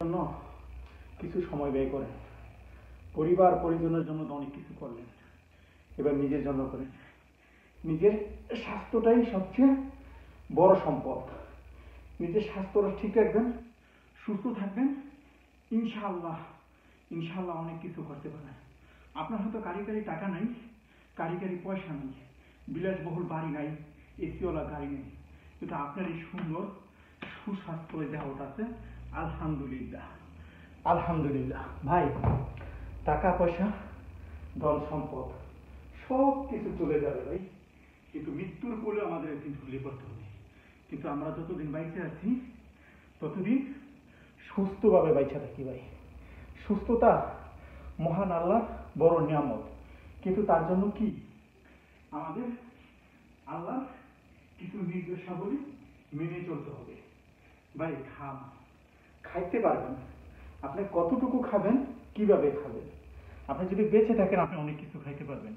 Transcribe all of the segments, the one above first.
জন্য কিছু সময় ব্যয় করেন, পরিবার পরিজনের জন্য তো অনেক কিছু করলেন, এবার নিজের জন্য করেন। নিজের স্বাস্থ্যটাই সবচেয়ে বড় সম্পদ। নিজের স্বাস্থ্যটা ঠিক রাখবেন, সুস্থ থাকবেন, ইনশাআল্লাহ ইনশাআল্লাহ অনেক কিছু করতে পারবেন। আপনার হয়তো কারিগরি টাকা নাই, কারিগরি পয়সা নেই, বিলাসবহুল বাড়ি নাই, এসিওয়ালা গাড়ি নেই, কিন্তু আপনার এই সুন্দর সুস্বাস্থ্য দেহটা আছে। আলহামদুলিল্লাহ আলহামদুলিল্লাহ। ভাই, টাকা পয়সা ধন সম্পদ সব কিছু চলে যাবে ভাই, কিন্তু মৃত্যুর কোলে আমাদের একদিন ঝুলিয়ে পড়তে হবে। কিন্তু আমরা যতদিন বাইচে আছি ততদিন সুস্থভাবে বাইচা থাকি ভাই। সুস্থতা মহান আল্লাহর বড় নিয়ামত, কিন্তু তার জন্য কি আমাদের আল্লাহ কিছু নির্দেশাবলী মেনে চলতে হবে। ভাই, খাইতে পারবেন, আপনি কতটুকু খাবেন, কিভাবে খাবেন। আপনি যদি বেঁচে থাকেন আপনি অনেক কিছু খাইতে পারবেন,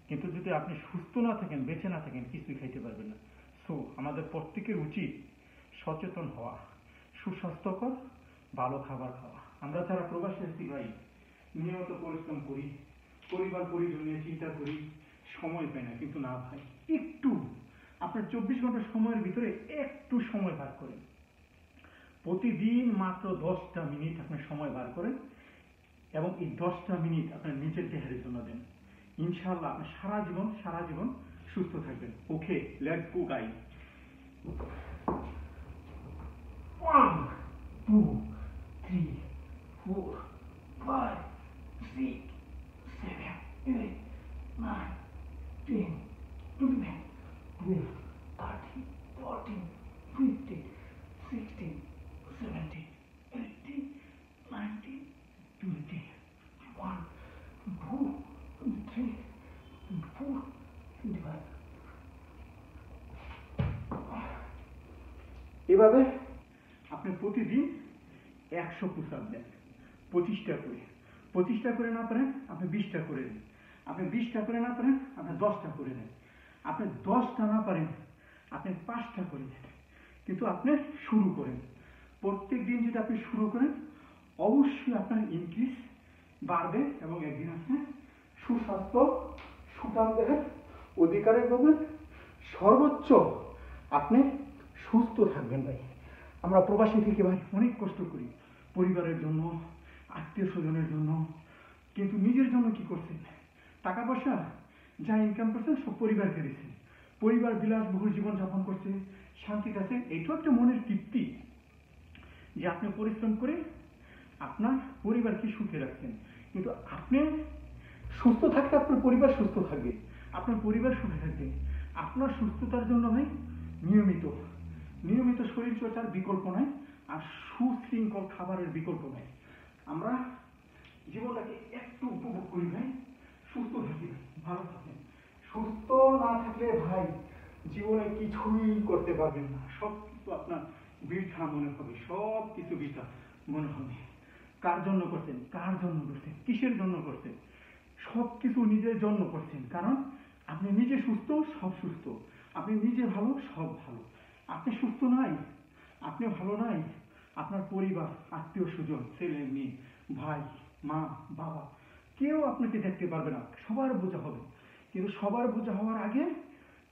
কিন্তু যদি আপনি সুস্থ না থাকেন, বেঁচে না থাকেন, কিছুই খাইতে পারবেন না। সো আমাদের প্রত্যেকের উচিত সচেতন হওয়া, সুস্বাস্থ্যকর ভালো খাবার খাওয়া। আমরা যারা প্রবাসী আছি ভাই, নিয়মিত পরিশ্রম করি, পরিবার পরিজন নিয়ে চিন্তা করি, সময় পাই না। কিন্তু না ভাই, একটু আপনার 24 ঘন্টা সময়ের ভিতরে একটু সময় বার করেন, প্রতিদিন মাত্র 10টা মিনিট আপনার সময় বার করেন, এবং এই 10টা মিনিট আপনার নিজের দেহের জন্য দেন। ইনশাআল্লাহ আপনি সারা জীবন সুস্থ থাকবেন। ওকে, লেটস গো গাইস। 1 2 3 4 5 6 7 8 9 10 11 12 13 14 15 16 17 18 19 20 21 22 23 24 25। এভাবে আপনি প্রতিদিন 100 পুশ আপ দেন, 25টা করে। 25টা করে না পারেন আপনি 20টা করে দেন, আপনি 20টা করে না পারেন আপনি 10টা করে দেন, আপনি 10টা না পারেন আপনি 5টা করে দেন, কিন্তু আপনি শুরু করেন। প্রত্যেক দিন যদি আপনি শুরু করেন, অবশ্যই আপনার ইনক্রিজ বাড়বে, এবং একদিন আপনি সুস্বাস্থ্য সুঠাম দেহের অধিকারে পাবেন। সর্বোচ্চ আপনি সুস্থ থাকবেন ভাই। আমরা প্রবাসী থেকে ভাই অনেক কষ্ট করি পরিবারের জন্য, আত্মীয় স্বজনের জন্য, কিন্তু নিজের জন্য কি করছেন? টাকা পয়সা যা ইনকাম করছেন সব পরিবারকে দিচ্ছেন, পরিবার বিলাসবহুল জীবনযাপন করছে, শান্তিতে আছে। এইটাও একটা মনের তৃপ্তি যে আপনি পরিশ্রম করে আপনার পরিবারকে সুখে রাখছেন। কিন্তু আপনি সুস্থ থাকলে আপনার পরিবার সুস্থ থাকবে, আপনার পরিবার সুখে থাকবে। আপনার সুস্থতার জন্য ভাই নিয়মিত শরীর চর্চার বিকল্প নয়, আর সুশৃঙ্খল খাবারের বিকল্প নয়। আমরা জীবনটাকে একটু উপভোগ করি ভাই, সুস্থ থাকি, ভালো থাকেন। সুস্থ না থাকলে ভাই জীবনে কিছুই করতে পারবেন না, সব কিছু আপনার বৃথা মনে হবে, সব কিছু বৃথা মনে হবে। কার জন্য করছেন, কিসের জন্য করছেন? সব কিছু নিজের জন্য করছেন, কারণ আপনি নিজে সুস্থ, সব সুস্থ। আপনি নিজে ভালো, সব ভালো। আপনি সুস্থ নাই, আপনি ভালো নাই, আপনার পরিবার, আত্মীয় স্বজন, ছেলে মেয়ে, ভাই, মা, বাবা, কেউ আপনাকে দেখতে পারবে না, সবার বোঝা হবে। কিন্তু সবার বোঝা হওয়ার আগে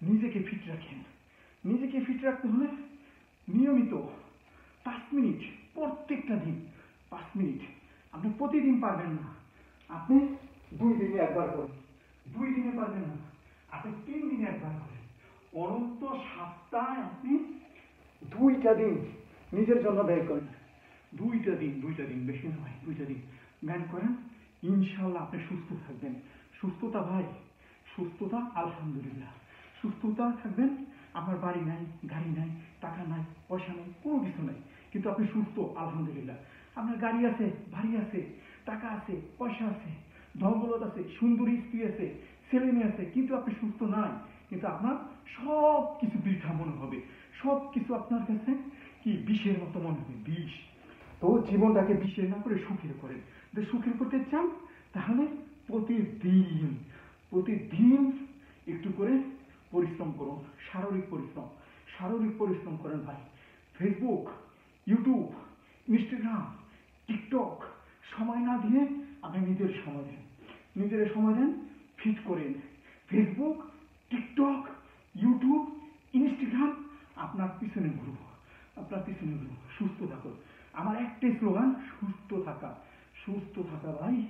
নিজেকে ফিট রাখেন। নিজেকে ফিট রাখতে হলে নিয়মিত 5 মিনিট, প্রত্যেকটা দিন 5 মিনিট। আপনি প্রতিদিন পারবেন না, আপনি 2 দিনে একবার করেন। 2 দিনে পারবেন না, আপনি 3 দিনে একবার করেন। অনন্ত সপ্তাহে আপনি 2টা দিন নিজের জন্য ব্যয় করেন। 2টা দিন, বেশি নয়, 2টা দিন ব্যয় করেন। ইনশাআল্লাহ আপনি সুস্থ থাকবেন। সুস্থতা ভাই, সুস্থতা আলহামদুলিল্লাহ। সুস্থতা থাকবেন, আপনার বাড়ি নাই, গাড়ি নাই, টাকা নাই, পয়সা নেই, কোনো কিছু নাই, কিন্তু আপনি সুস্থ আলহামদুলিল্লাহ। আপনার গাড়ি আছে, বাড়ি আছে, টাকা আছে, পয়সা আছে, ধনদৌলত আছে, সুন্দরী স্ত্রী আছে, ছেলে মেয়ে আছে, কিন্তু আপনি সুস্থ নাই। কিন্তু আপনার সব কিছু বৃথা মনে হবে, সব কিছু আপনার কাছে কি বিষের মতো মনে হবে, বিষ। তো জীবনটাকে বিষের না করে সুখের করেন। যদি সুখের করতে চান তাহলে প্রতিদিন একটু করে পরিশ্রম করুন, শারীরিক পরিশ্রম করেন ভাই। ফেসবুক, ইউটিউব, ইনস্টাগ্রাম, টিকটক সময় না দিয়ে আপনি নিজের সময় দেন, নিজের সময় দেন, ফিট করেন ফেসবুক, টিকটক, ইউটিউব, ইনস্টাগ্রাম। আপনার পিছনে ঘুরবো, আপনার পিছনে ঘুরবো। সুস্থ থাকুন। আমার একটাই স্লোগান, সুস্থ থাকা। সুস্থ থাকা ভাই।